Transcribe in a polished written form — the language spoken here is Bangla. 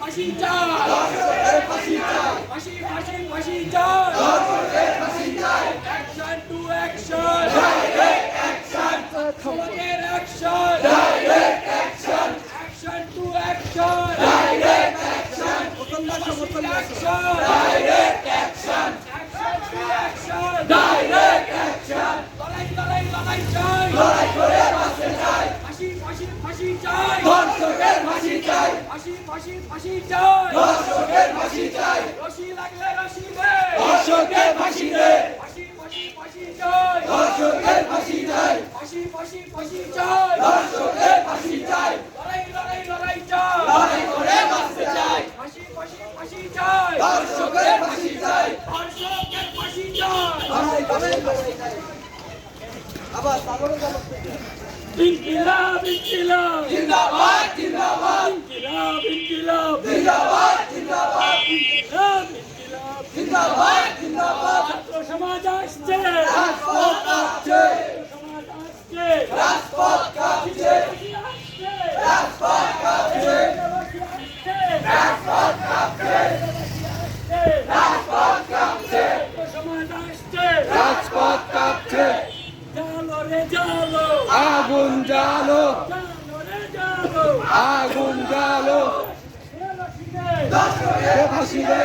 ফাঁসি চাই, দর্শকের ফাঁসি চাই, ফাঁসি ফাঁসি ফাঁসি চাই, দর্শকের ফাঁসি চাই, action to action, direct action, সমাজের action, direct action, action to action, direct action, action, direct action, action to action, direct action, লড়াই লড়াই লড়াই চাই, লড়াই করে বাঁচতে চাই, ফাঁসি ফাঁসি ফাঁসি চাই, দর্শকের ফাঁসি চাই, ফাঁসি ফাঁসি ফাঁসি চাই, দর্শকের ফাঁসি চাই, রশি লাগলে রশি দে, দর্শকের ফাঁসি দে, ফাঁসি ফাঁসি ফাঁসি চাই, দর্শকের ফাঁসি চাই, ফাঁসি ফাঁসি ফাঁসি চাই, দর্শকের ফাঁসি চাই, লড়াই লড়াই লড়াই চাই, লড়াই করে বাঁচতে চাই, ফাঁসি ফাঁসি ফাঁসি চাই, দর্শকের ফাঁসি চাই, দর্শকের ফাঁসি চাই, আবার তারপরে ইনকিলাব ইনকিলাব জিন্দাবাদ জিন্দাবাদ ইনকিলাব ইনকিলাব জিন্দাবাদ জিন্দাবাদ ইনকিলাব ইনকিলাব জিন্দাবাদ জিন্দাবাদ ছাত্র সমাজ আসছে রাজপথ কাঁপছে, সমাজ আসছে রাজপথ কাঁপছে, রাজপথ কাঁপছে, রাজপথ কাঁপছে, রাজপথ কাঁপছে, সমাজ আসছে রাজপথ কাঁপছে, জালো রে জালো, আগুন জ্বালো, জালো রে জালো, আগুন জ্বালো, রশি দে, দর্শকের ফাঁসি দে।